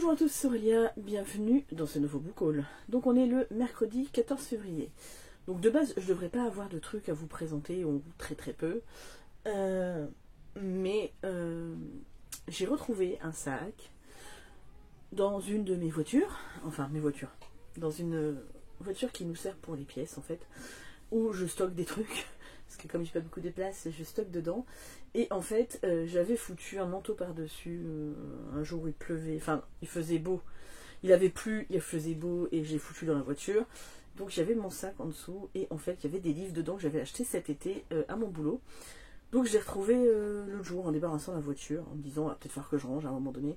Bonjour à tous, c'est Aurélia, bienvenue dans ce nouveau book haul. Donc on est le mercredi 14 février. Donc de base, je devrais pas avoir de trucs à vous présenter, ou très peu. Mais j'ai retrouvé un sac dans une de mes voitures, dans une voiture qui nous sert pour les pièces en fait, où je stocke des trucs, parce que comme j'ai pas beaucoup de place, je stocke dedans. Et en fait, j'avais foutu un manteau par-dessus un jour où il pleuvait, enfin il faisait beau, il avait plu, il faisait beau et j'ai foutu dans la voiture. Donc j'avais mon sac en dessous et en fait il y avait des livres dedans que j'avais acheté cet été à mon boulot. Donc j'ai retrouvé l'autre jour en débarrassant la voiture, en me disant ah, peut-être falloir que je range à un moment donné.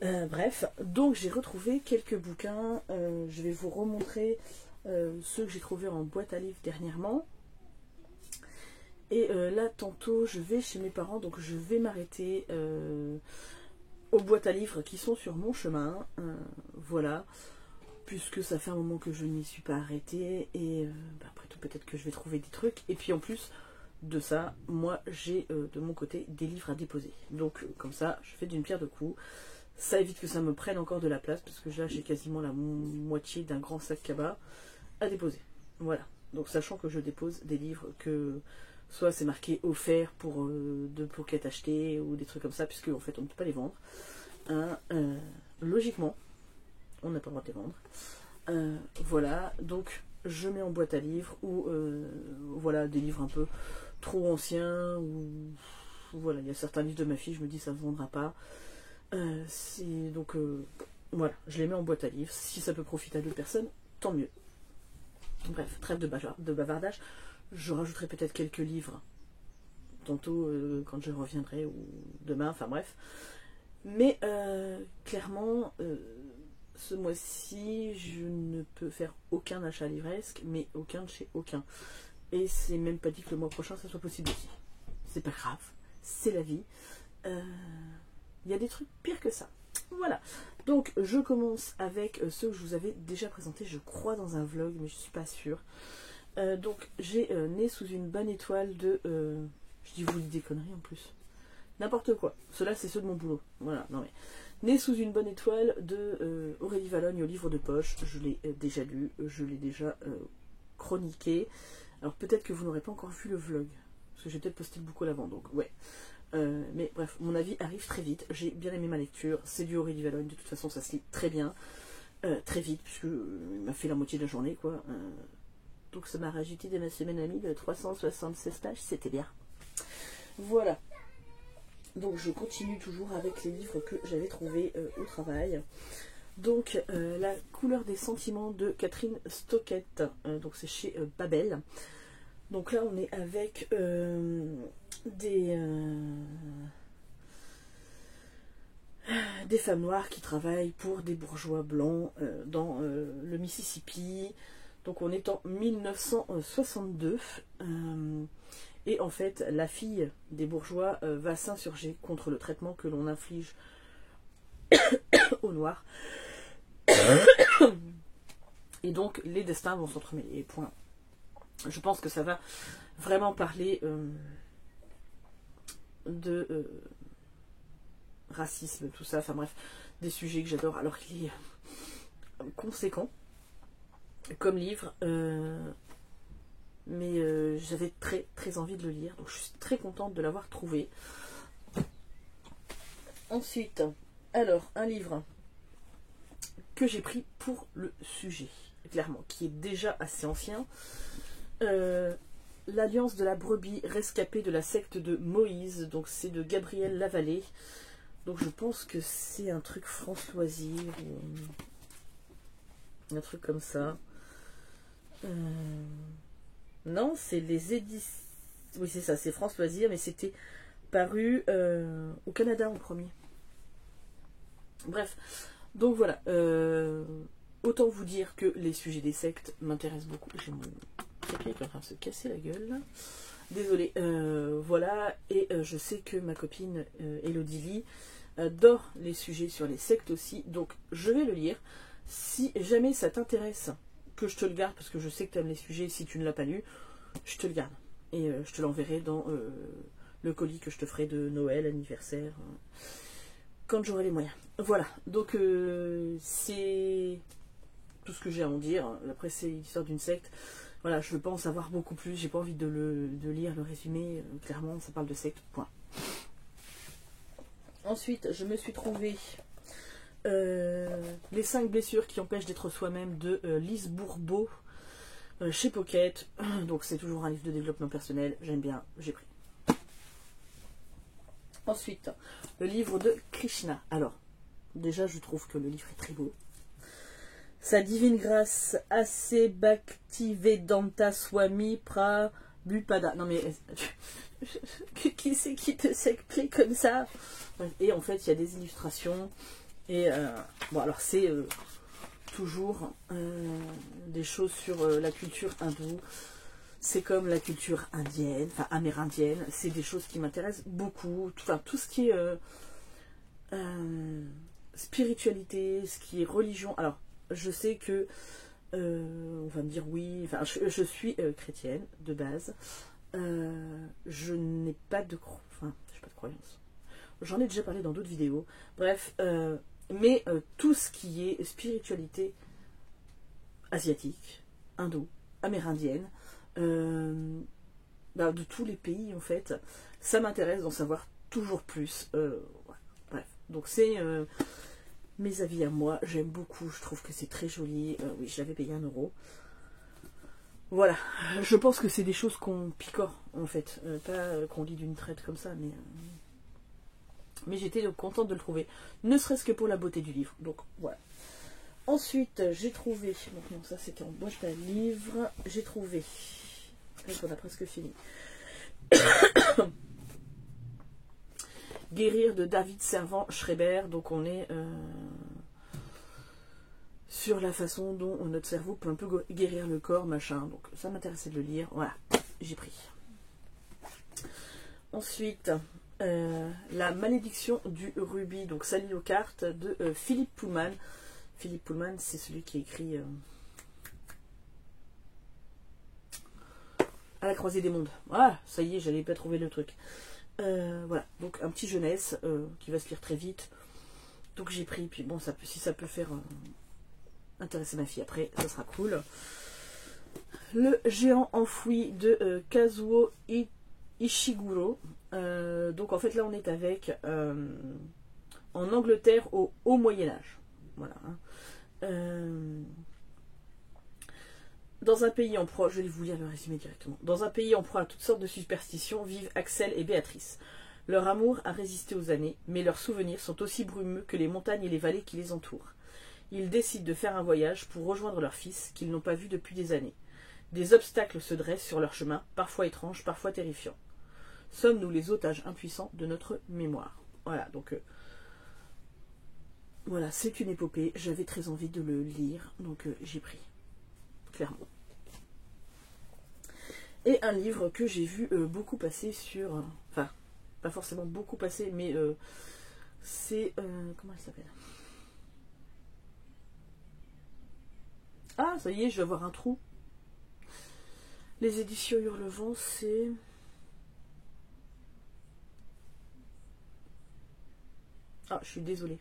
Bref, donc j'ai retrouvé quelques bouquins, je vais vous remontrer ceux que j'ai trouvés en boîte à livres dernièrement. Et là tantôt je vais chez mes parents, donc je vais m'arrêter aux boîtes à livres qui sont sur mon chemin, voilà, puisque ça fait un moment que je n'y suis pas arrêtée, et après tout peut-être que je vais trouver des trucs, et puis en plus de ça, moi j'ai de mon côté des livres à déposer, donc comme ça je fais d'une pierre deux coups, ça évite que ça me prenne encore de la place, parce que là j'ai quasiment la moitié d'un grand sac cabas à déposer, voilà, donc sachant que je dépose des livres que soit c'est marqué offert pour de pocket acheté ou des trucs comme ça, puisque en fait on ne peut pas les vendre. Hein, logiquement, on n'a pas le droit de les vendre. Voilà, donc je mets en boîte à livres ou voilà des livres un peu trop anciens ou voilà, il y a certains livres de ma fille, je me dis ça ne se vendra pas. Donc voilà, je les mets en boîte à livres. Si ça peut profiter à d'autres personnes, tant mieux. Bref, trêve de bavardage. Je rajouterai peut-être quelques livres tantôt quand je reviendrai ou demain, enfin bref. Mais clairement, ce mois-ci, je ne peux faire aucun achat livresque, mais aucun de chez aucun. Et c'est même pas dit que le mois prochain ça soit possible aussi. C'est pas grave, c'est la vie. Il y a des trucs pires que ça. Voilà. Donc je commence avec ceux que je vous avais déjà présentés, je crois dans un vlog, mais je suis pas sûre. Donc j'ai Né sous une bonne étoile de je dis vous des conneries en plus, n'importe quoi, ceux-là c'est ceux de mon boulot, voilà, non mais Né sous une bonne étoile de Aurélie Valognes au livre de poche, je l'ai déjà lu, je l'ai déjà chroniqué. Alors peut-être que vous n'aurez pas encore vu le vlog, parce que j'ai peut-être posté le beaucoup l'avant, donc ouais, mais bref, mon avis arrive très vite, j'ai bien aimé ma lecture, c'est du Aurélie Valognes, de toute façon ça se lit très bien, très vite, puisque il m'a fait la moitié de la journée quoi. Donc ça m'a rajouté de ma semaine amie de 376 pages, c'était bien. Voilà. Donc je continue toujours avec les livres que j'avais trouvés au travail. Donc La couleur des sentiments de Catherine Stockett. Donc c'est chez Babel. Donc là on est avec des femmes noires qui travaillent pour des bourgeois blancs dans le Mississippi. Donc on est en 1962 et en fait la fille des bourgeois va s'insurger contre le traitement que l'on inflige aux noirs. Et donc les destins vont s'entremêler. Point. Je pense que ça va vraiment parler de racisme, tout ça, enfin bref, des sujets que j'adore alors qu'il est conséquent comme livre, mais j'avais très envie de le lire, donc je suis très contente de l'avoir trouvé. Ensuite, alors un livre que j'ai pris pour le sujet, clairement, qui est déjà assez ancien, L'Alliance de la brebis rescapée de la secte de Moïse, donc c'est de Gabriel Lavallée, donc je pense que c'est un truc France Loisirs ou un truc comme ça. Non, c'est les éditions. Oui, c'est ça, c'est France Loisirs, mais c'était paru au Canada en premier. Bref, donc voilà. Autant vous dire que les sujets des sectes m'intéressent beaucoup. J'ai mon papier qui est en train de se casser la gueule. Désolée. Voilà, et je sais que ma copine Elodie Lee adore les sujets sur les sectes aussi, donc je vais le lire. Si jamais ça t'intéresse, que je te le garde, parce que je sais que tu aimes les sujets, si tu ne l'as pas lu, je te le garde. Et je te l'enverrai dans le colis que je te ferai de Noël, anniversaire, quand j'aurai les moyens. Voilà, donc c'est tout ce que j'ai à en dire. Après, c'est l'histoire d'une secte. Voilà, je veux pas en savoir beaucoup plus. J'ai pas envie de lire le résumé. Clairement, ça parle de secte. Point. Ensuite, je me suis trouvé les 5 blessures qui empêchent d'être soi-même de Lise Bourbeau chez Pocket. Donc, c'est toujours un livre de développement personnel. J'aime bien. J'ai pris. Ensuite, le livre de Krishna. Alors, déjà, je trouve que le livre est très beau. Sa divine grâce, Ase Bhaktivedanta Swami Prabhupada. Non mais, qui c'est qui te s'explique comme ça? Et en fait, il y a des illustrations. Et bon, alors c'est toujours des choses sur la culture hindoue. C'est comme la culture indienne, enfin amérindienne. C'est des choses qui m'intéressent beaucoup. Enfin, tout ce qui est spiritualité, ce qui est religion. Alors, je sais que on va me dire oui, enfin je suis chrétienne de base. Je n'ai pas de croyance. J'en ai déjà parlé dans d'autres vidéos. Bref, mais tout ce qui est spiritualité asiatique, hindoue, amérindienne, de tous les pays en fait, ça m'intéresse d'en savoir toujours plus. Bref, donc c'est mes avis à moi, j'aime beaucoup, je trouve que c'est très joli. Oui, je l'avais payé 1 €. Voilà, je pense que c'est des choses qu'on picore en fait, pas qu'on lit d'une traite comme ça, mais j'étais contente de le trouver, ne serait-ce que pour la beauté du livre. Donc voilà. Ensuite, j'ai trouvé, donc non, ça c'était en boîte à livres, j'ai trouvé, on a presque fini. Guérir de David Servan-Schreiber. Donc on est sur la façon dont notre cerveau peut un peu guérir le corps, machin. Donc ça m'intéressait de le lire. Voilà, j'ai pris. Ensuite, La malédiction du rubis. Donc ça lie aux cartes de Philippe Pullman. Philippe Pullman, c'est celui qui a écrit À la croisée des mondes. Ah, ça y est, j'allais pas trouver le truc. Voilà, donc un petit jeunesse qui va se lire très vite. Donc j'ai pris, puis bon, si ça peut faire intéresser ma fille après, ça sera cool. Le géant enfoui de Kazuo Ishiguro. Donc en fait là on est avec en Angleterre au Haut Moyen-Âge. Voilà. Dans un pays en proie, je vais vous lire le résumé directement. Dans un pays en proie à toutes sortes de superstitions vivent Axel et Béatrice. Leur amour a résisté aux années, mais leurs souvenirs sont aussi brumeux que les montagnes et les vallées qui les entourent. Ils décident de faire un voyage pour rejoindre leur fils, qu'ils n'ont pas vu depuis des années. Des obstacles se dressent sur leur chemin, parfois étranges, parfois terrifiants. Sommes-nous les otages impuissants de notre mémoire? Voilà, donc voilà, c'est une épopée. J'avais très envie de le lire, donc j'ai pris. Clairement. Et un livre que j'ai vu beaucoup passer sur... Enfin, pas forcément beaucoup passer, mais c'est... comment elle s'appelle? Ah, ça y est, je vais avoir un trou. Les éditions Hurlevent, c'est... Ah, je suis désolée.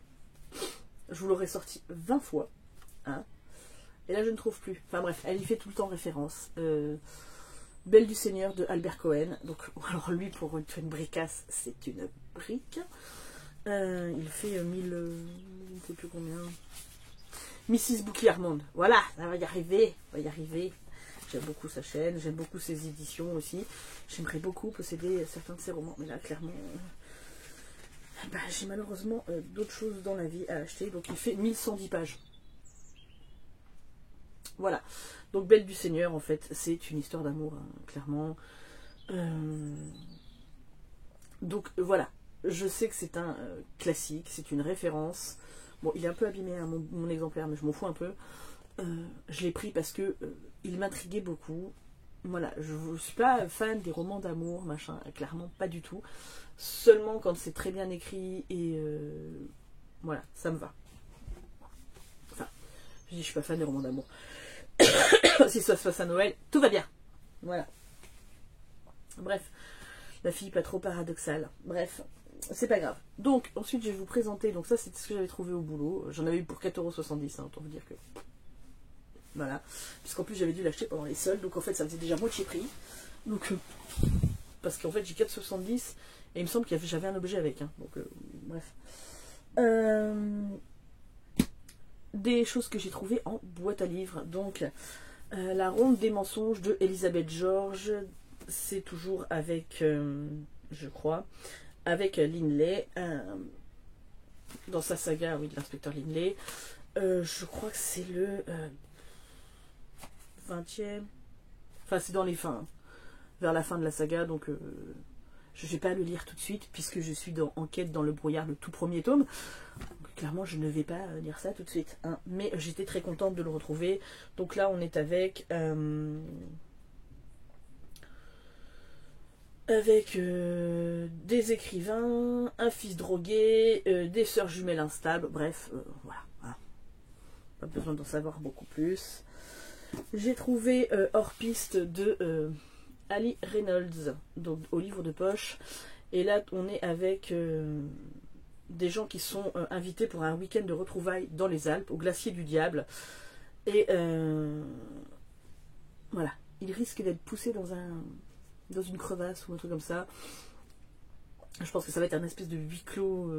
Je vous l'aurais sorti 20 fois. Hein. Et là, je ne trouve plus. Enfin bref, elle y fait tout le temps référence. Belle du Seigneur de Albert Cohen. Donc, alors lui, pour une bricasse, c'est une brique. Il fait 1000... je ne sais plus combien. Mrs. Bookie Armand. Voilà, ça va y arriver. On va y arriver. J'aime beaucoup sa chaîne. J'aime beaucoup ses éditions aussi. J'aimerais beaucoup posséder certains de ses romans. Mais là, clairement... j'ai malheureusement d'autres choses dans la vie à acheter. Donc, il fait 1110 pages. Voilà, donc Belle du Seigneur, en fait, c'est une histoire d'amour, hein, clairement. Donc voilà, je sais que c'est un classique, c'est une référence. Bon, il est un peu abîmé, hein, mon exemplaire, mais je m'en fous un peu. Je l'ai pris parce que il m'intriguait beaucoup. Voilà, je ne suis pas fan des romans d'amour, machin, clairement pas du tout. Seulement quand c'est très bien écrit et voilà, ça me va. Enfin, je dis je suis pas fan des romans d'amour. Si ça se passe à Noël, tout va bien. Voilà. Bref, la fille pas trop paradoxale. Bref, c'est pas grave. Donc, ensuite, je vais vous présenter. Donc, ça, c'est ce que j'avais trouvé au boulot. J'en avais eu pour 4,70 €, hein, autant vous dire que. Voilà. Puisqu'en plus, j'avais dû l'acheter pendant les soldes. Donc, en fait, ça faisait déjà moitié prix. Donc, parce qu'en fait, j'ai 4,70 € et il me semble que j'avais un objet avec. Hein. Donc, bref. Des choses que j'ai trouvées en boîte à livres. Donc, La Ronde des mensonges de Elisabeth George. C'est toujours avec, je crois, avec Linley. Dans sa saga, oui, de l'inspecteur Linley. Je crois que c'est le 20e. Enfin, c'est dans les fins. Hein, vers la fin de la saga. Donc, je ne vais pas le lire tout de suite, puisque je suis dans Enquête dans le brouillard, le tout premier tome. Donc, clairement, je ne vais pas lire ça tout de suite. Hein. Mais j'étais très contente de le retrouver. Donc là, on est avec... des écrivains, un fils drogué, des sœurs jumelles instables, bref, voilà. Hein. Pas besoin d'en savoir beaucoup plus. J'ai trouvé Hors piste de Ali Reynolds, donc au livre de poche. Et là, on est avec des gens qui sont invités pour un week-end de retrouvailles dans les Alpes, au glacier du Diable. Et voilà, ils risquent d'être poussés dans une crevasse ou un truc comme ça. Je pense que ça va être un espèce de huis clos.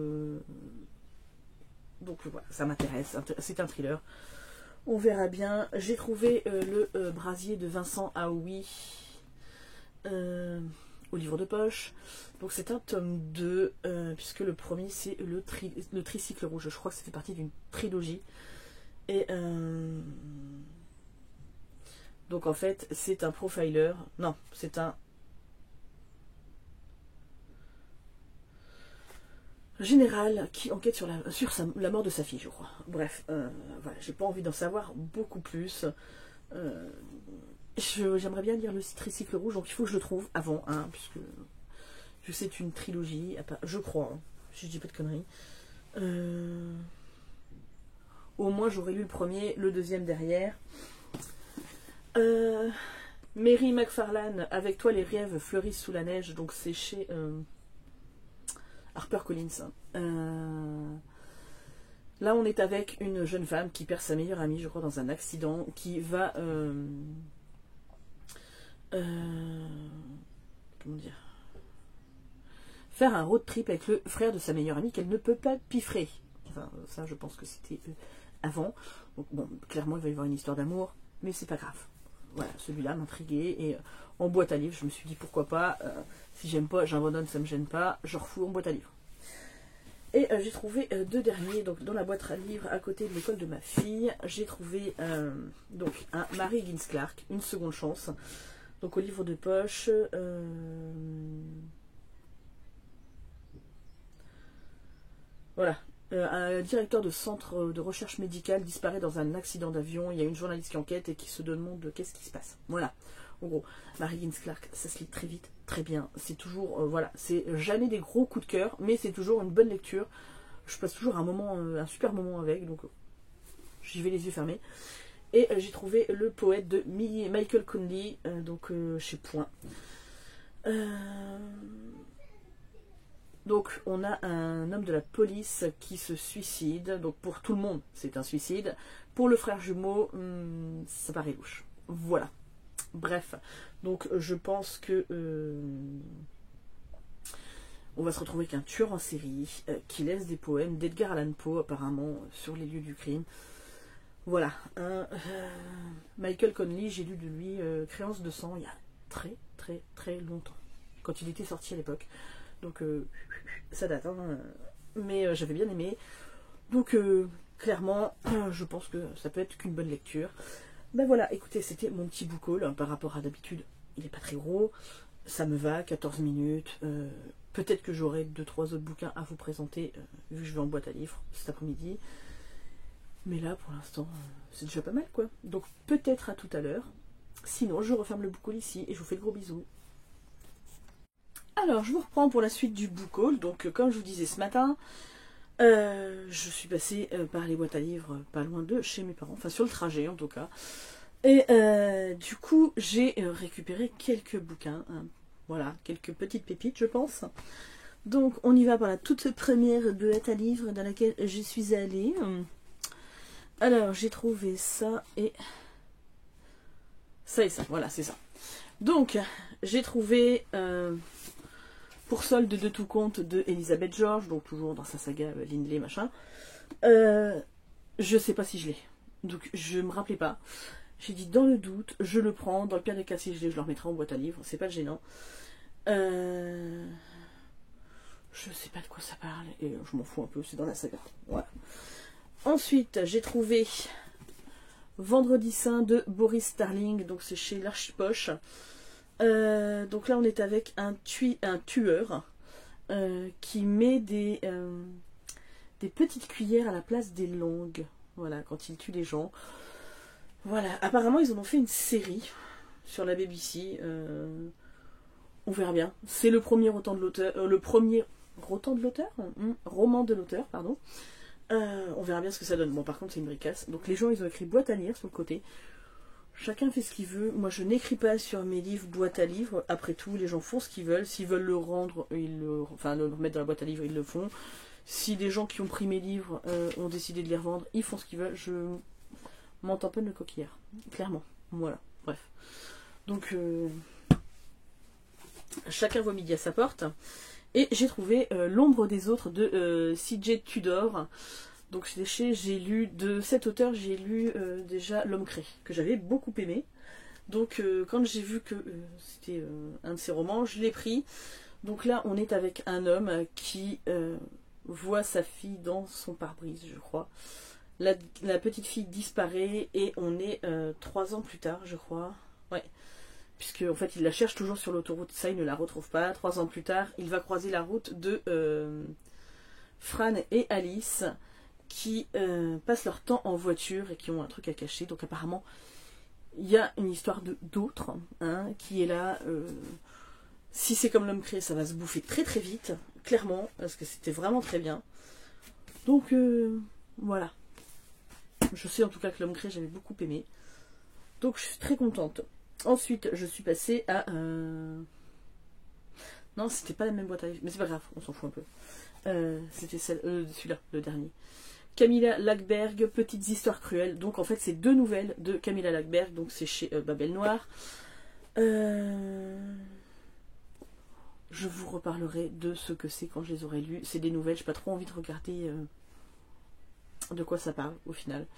Donc voilà, ça m'intéresse. C'est un thriller. On verra bien. J'ai trouvé le brasier de Vincent Aoui au livre de poche. Donc c'est un tome 2, puisque le premier c'est le tricycle rouge. Je crois que ça fait partie d'une trilogie. Et donc en fait c'est un profiler. Non, c'est un général qui enquête sur la mort de sa fille, je crois. Bref, voilà, j'ai pas envie d'en savoir beaucoup plus. J'aimerais bien lire le tricycle rouge, donc il faut que je le trouve avant, hein, puisque c'est une trilogie, je crois, hein, si je dis pas de conneries. Au moins j'aurais lu le premier, le deuxième derrière. Mary McFarlane, Avec toi les rêves fleurissent sous la neige, donc c'est chez HarperCollins. Là, on est avec une jeune femme qui perd sa meilleure amie, je crois, dans un accident, qui va comment dire, faire un road trip avec le frère de sa meilleure amie qu'elle ne peut pas piffrer. Enfin, ça, je pense que c'était avant. Donc, bon, clairement, il va y avoir une histoire d'amour, mais c'est pas grave. Voilà, celui-là m'intriguait, et en boîte à livres, je me suis dit pourquoi pas, si j'aime pas, j'abandonne, ça me gêne pas, je refous en boîte à livres. Et j'ai trouvé deux derniers, donc dans la boîte à livres à côté de l'école de ma fille, j'ai trouvé donc un Mary Higgins Clark, Une seconde chance, donc au livre de poche. Voilà. Un directeur de centre de recherche médicale disparaît dans un accident d'avion. Il y a une journaliste qui enquête et qui se demande qu'est-ce qui se passe. Voilà. En gros, Mary Higgins Clark, ça se lit très vite, très bien. C'est toujours, voilà, c'est jamais des gros coups de cœur, mais c'est toujours une bonne lecture. Je passe toujours un super moment avec, donc j'y vais les yeux fermés. Et j'ai trouvé Le poète de Michael Connelly, donc chez Point. Donc on a un homme de la police qui se suicide. Donc pour tout le monde c'est un suicide. Pour le frère jumeau, ça paraît louche. Voilà. Bref. Donc je pense que on va se retrouver avec un tueur en série qui laisse des poèmes d'Edgar Allan Poe apparemment sur les lieux du crime. Voilà. Michael Connelly, j'ai lu de lui Créance de sang il y a très très très longtemps. Quand il était sorti à l'époque. Donc ça date, hein, mais j'avais bien aimé. Donc clairement, je pense que ça peut être qu'une bonne lecture. Ben voilà, écoutez, c'était mon petit book haul, hein, par rapport à d'habitude. Il n'est pas très gros, ça me va, 14 minutes. Peut-être que j'aurai 2-3 autres bouquins à vous présenter, vu que je vais en boîte à livres cet après-midi. Mais là, pour l'instant, c'est déjà pas mal, quoi. Donc peut-être à tout à l'heure. Sinon, je referme le book haul ici et je vous fais de gros bisous. Alors, je vous reprends pour la suite du book haul. Donc, comme je vous disais ce matin, je suis passée par les boîtes à livres pas loin de chez mes parents, enfin sur le trajet en tout cas. Et du coup, j'ai récupéré quelques bouquins, hein, voilà, quelques petites pépites, je pense. Donc on y va par la toute première boîte à livres dans laquelle je suis allée. Alors j'ai trouvé ça et ça, voilà c'est ça. Donc j'ai trouvé Pour solde de tout compte de Elisabeth George, donc toujours dans sa saga Lindley machin. Je sais pas si je l'ai, donc je me rappelais pas. J'ai dit dans le doute, je le prends. Dans le pire des cas, si je l'ai, je le remettrai en boîte à livres. C'est pas gênant. Je sais pas de quoi ça parle et je m'en fous un peu. C'est dans la saga. Voilà. Ensuite, j'ai trouvé Vendredi Saint de Boris Starling. Donc c'est chez l'Archipoche. Donc là, on est avec un tueur qui met des petites cuillères à la place des langues. Voilà, quand il tue les gens. Voilà, apparemment ils en ont fait une série sur la BBC. On verra bien. C'est le premier roman de l'auteur, roman de l'auteur, pardon. On verra bien ce que ça donne. Bon, par contre, c'est une bricasse. Donc les gens, ils ont écrit boîte à lire sur le côté. Chacun fait ce qu'il veut. Moi, je n'écris pas sur mes livres boîte à livres. Après tout, les gens font ce qu'ils veulent. S'ils veulent le rendre, le remettre dans la boîte à livres, ils le font. Si des gens qui ont pris mes livres ont décidé de les revendre, ils font ce qu'ils veulent. Je m'en tamponne le coquillard, clairement. Voilà, bref. Donc, chacun voit midi à sa porte. Et j'ai trouvé L'ombre des autres de C.J. Tudor. Donc j'ai lu, de cet auteur, j'ai lu déjà L'homme crée, que j'avais beaucoup aimé. Donc quand j'ai vu que c'était un de ses romans, je l'ai pris. Donc là, on est avec un homme qui voit sa fille dans son pare-brise, je crois. La petite fille disparaît et on est 3 ans plus tard, je crois. Ouais. Puisque en fait, il la cherche toujours sur l'autoroute. Ça, il ne la retrouve pas. 3 ans plus tard, il va croiser la route de Fran et Alice qui passent leur temps en voiture et qui ont un truc à cacher. Donc apparemment, il y a une histoire d'autre qui est là. Si c'est comme L'homme créé, ça va se bouffer très très vite, clairement, parce que c'était vraiment très bien. Donc voilà. Je sais en tout cas que L'homme créé, j'avais beaucoup aimé. Donc je suis très contente. Ensuite, je suis passée à... Non, c'était pas la même boîte à livres, mais c'est pas grave, on s'en fout un peu. C'était celui-là, le dernier. Camilla Lackberg, Petites histoires cruelles. Donc en fait, c'est 2 nouvelles de Camilla Lackberg, donc c'est chez Babel Noir. Je vous reparlerai de ce que c'est quand je les aurai lues. C'est des nouvelles, j'ai pas trop envie de regarder de quoi ça parle au final.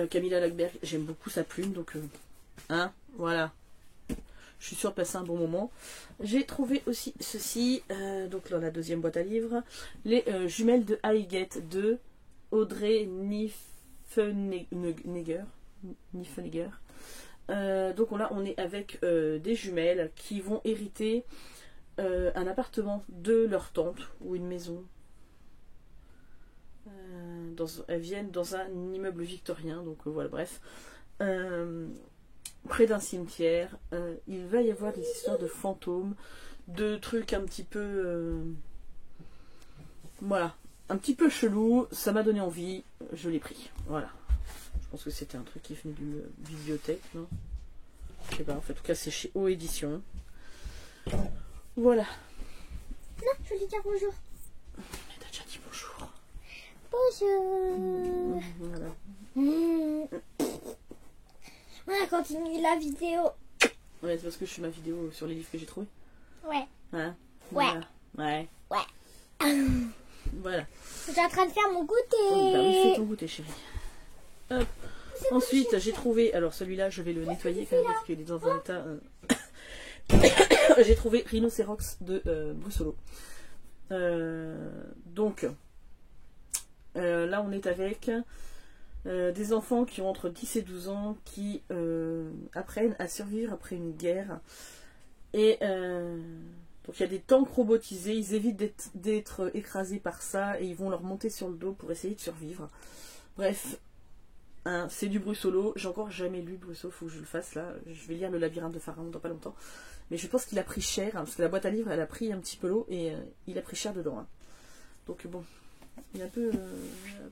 Camilla Lackberg, j'aime beaucoup sa plume, donc voilà. Je suis sûre de passer un bon moment. J'ai trouvé aussi ceci, donc dans la deuxième boîte à livres, Les jumelles de Highgate de Audrey Niffenegger. Donc là, on est avec des jumelles qui vont hériter un appartement de leur tante ou une maison. Elles viennent dans un immeuble victorien, donc voilà, bref. Près d'un cimetière, il va y avoir des histoires de fantômes, de trucs un petit peu... voilà, un petit peu chelou, ça m'a donné envie, je l'ai pris, voilà. Je pense que c'était un truc qui venait d'une bibliothèque, non? Je sais pas, en fait, en tout cas c'est chez O Édition. Voilà. Non, je voulais dire bonjour. Mais t'as déjà dit bonjour. Bonjour. Voilà. On a continué la vidéo. Ouais, c'est parce que je fais ma vidéo sur les livres que j'ai trouvés. Ouais. Hein? Ouais. Voilà. Ouais. Ouais. Voilà. Je suis en train de faire mon goûter. Oh, bah oui, fais ton goûter, chérie. Hop. Ensuite, j'ai trouvé... Alors, celui-là, je vais le nettoyer quand même parce qu'il est dans un état... J'ai trouvé Rhinocérox de Brussolo. Donc, là, on est avec des enfants qui ont entre 10 et 12 ans qui apprennent à survivre après une guerre. Et donc, il y a des tanks robotisés. Ils évitent d'être écrasés par ça et ils vont leur monter sur le dos pour essayer de survivre. Bref, c'est du Brussolo. J'ai encore jamais lu Brussolo, faut que je le fasse là. Je vais lire Le labyrinthe de Pharaon dans pas longtemps. Mais je pense qu'il a pris cher, parce que la boîte à livres, elle a pris un petit peu l'eau et il a pris cher dedans. Donc bon, il y a un peu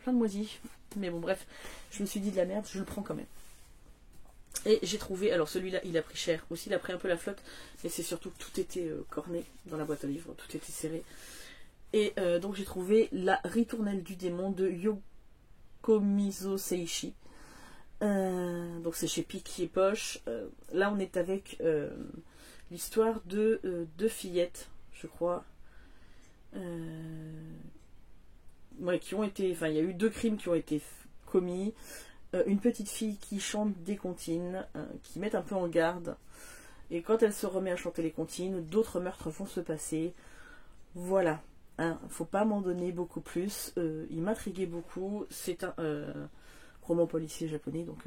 plein de moisies. Mais bon, bref, je me suis dit de la merde, je le prends quand même. Et j'ai trouvé, alors celui-là, il a pris cher aussi, il a pris un peu la flotte, mais c'est surtout que tout était corné dans la boîte à livres, tout était serré. Et donc j'ai trouvé La Ritournelle du démon de Yokomizo Seishi. Donc c'est chez Piquier Poche. Là on est avec l'histoire de deux fillettes, je crois. Ouais, qui ont été. Enfin, il y a eu 2 crimes qui ont été commis. Une petite fille qui chante des comptines, qui met un peu en garde. Et quand elle se remet à chanter les comptines, d'autres meurtres vont se passer. Voilà. Hein, faut pas m'en donner beaucoup plus. Il m'intriguait beaucoup. C'est un roman policier japonais, donc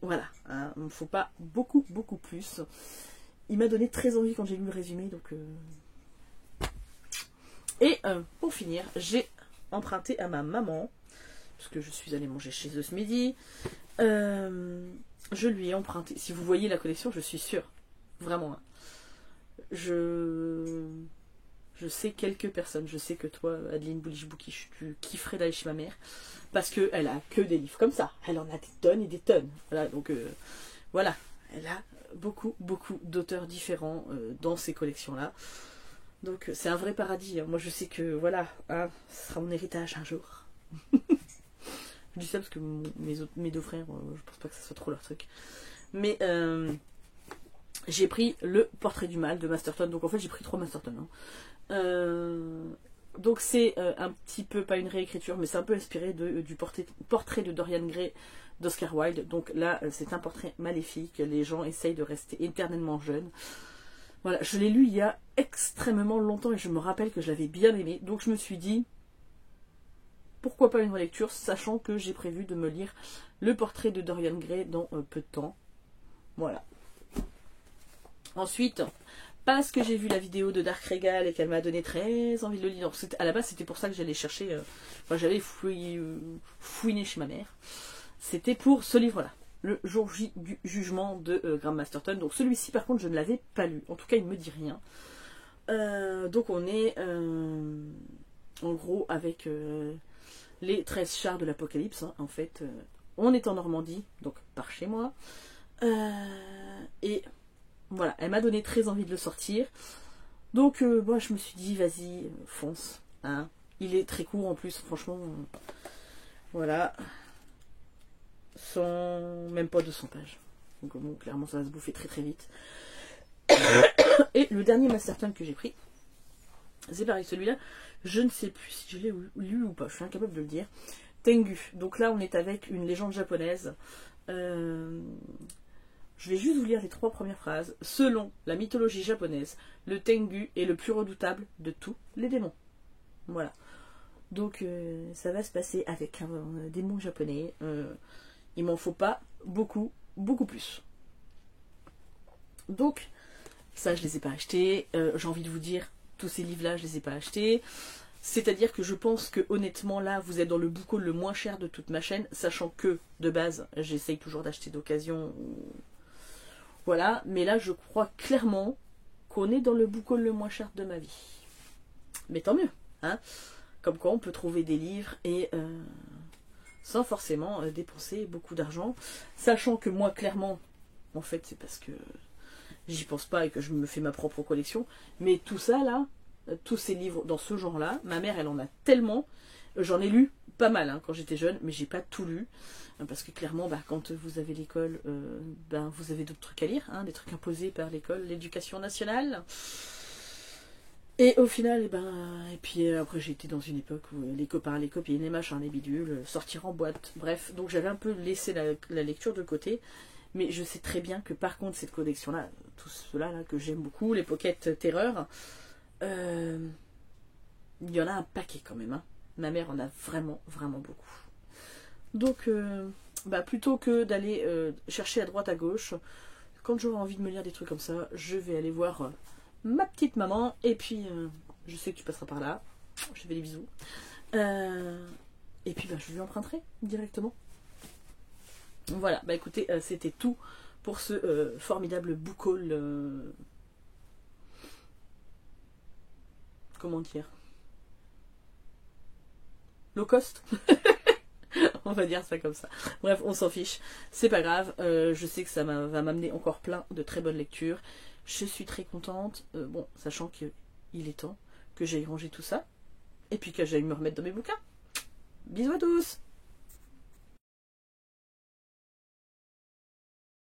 voilà. Hein, faut pas beaucoup plus. Il m'a donné très envie quand j'ai lu le résumé, donc. Et pour finir, j'ai emprunté à ma maman, parce que je suis allée manger chez eux ce midi. Je lui ai emprunté. Si vous voyez la collection, je suis sûre. Vraiment. Hein. Je sais quelques personnes. Je sais que toi, Adeline Boulichbouki, tu kifferais d'aller chez ma mère. Parce qu'elle a que des livres comme ça. Elle en a des tonnes et des tonnes. Voilà, donc voilà. Elle a beaucoup d'auteurs différents dans ces collections-là. Donc c'est un vrai paradis. Hein. Moi je sais que voilà, hein, ce sera mon héritage un jour. Je dis ça parce que mes 2 frères, je pense pas que ça soit trop leur truc. Mais j'ai pris le Portrait du mal de Masterton. Donc en fait j'ai pris 3 Masterton. Hein. Donc c'est un petit peu, pas une réécriture, mais c'est un peu inspiré du portrait de Dorian Gray d'Oscar Wilde. Donc là c'est un portrait maléfique. Les gens essayent de rester éternellement jeunes. Voilà, je l'ai lu il y a extrêmement longtemps et je me rappelle que je l'avais bien aimé. Donc je me suis dit, pourquoi pas une relecture, sachant que j'ai prévu de me lire le portrait de Dorian Gray dans peu de temps. Voilà. Ensuite, parce que j'ai vu la vidéo de Dark Regal et qu'elle m'a donné très envie de le lire. À la base, c'était pour ça que j'allais chercher, j'allais fouiner chez ma mère. C'était pour ce livre-là. Le jour J du jugement de Graham Masterton. Donc celui-ci par contre je ne l'avais pas lu. En tout cas il ne me dit rien. Donc on est en gros avec les 13 chars de l'apocalypse. Hein, en fait on est en Normandie, donc par chez moi. Et voilà, elle m'a donné très envie de le sortir. Donc moi je me suis dit vas-y fonce. Hein. Il est très court en plus franchement. Voilà. Même pas 200 pages. Donc bon, clairement ça va se bouffer très vite. Et le dernier Masterton que j'ai pris, c'est pareil, celui-là, je ne sais plus si je l'ai lu ou pas, je suis incapable de le dire. Tengu. Donc là on est avec une légende japonaise. Je vais juste vous lire les 3 premières phrases. Selon la mythologie japonaise, le Tengu est le plus redoutable de tous les démons. Voilà. Donc ça va se passer avec un démon japonais. Il m'en faut pas beaucoup plus. Donc, ça, je les ai pas achetés. J'ai envie de vous dire, tous ces livres-là, je les ai pas achetés. C'est-à-dire que je pense que, honnêtement, là, vous êtes dans le book haul le moins cher de toute ma chaîne, sachant que, de base, j'essaye toujours d'acheter d'occasion. Voilà. Mais là, je crois clairement qu'on est dans le book haul le moins cher de ma vie. Mais tant mieux, hein. Comme quoi, on peut trouver des livres et... sans forcément dépenser beaucoup d'argent, sachant que moi clairement, en fait c'est parce que j'y pense pas et que je me fais ma propre collection, mais tout ça là, tous ces livres dans ce genre là, ma mère elle en a tellement, j'en ai lu pas mal hein, quand j'étais jeune, mais j'ai pas tout lu, parce que clairement quand vous avez l'école, vous avez d'autres trucs à lire, hein, des trucs imposés par l'école, l'éducation nationale. Et au final, et puis après j'ai été dans une époque où les copains, les copines, les machins, les bidules, sortir en boîte, bref, donc j'avais un peu laissé la lecture de côté, mais je sais très bien que par contre cette collection-là, tout cela là, que j'aime beaucoup, les Pocket Terreur, il y en a un paquet quand même, hein. Ma mère en a vraiment beaucoup. Donc, plutôt que d'aller chercher à droite à gauche, quand j'aurai envie de me lire des trucs comme ça, je vais aller voir... ma petite maman, et puis je sais que tu passeras par là, je fais des bisous, et puis je lui emprunterai directement. Voilà, écoutez, c'était tout pour ce formidable book haul, comment dire, low cost. On va dire ça comme ça. Bref, on s'en fiche, c'est pas grave, je sais que ça va m'amener encore plein de très bonnes lectures. Je suis très contente, sachant qu'il est temps que j'aille ranger tout ça. et puis que j'aille me remettre dans mes bouquins. Bisous à tous!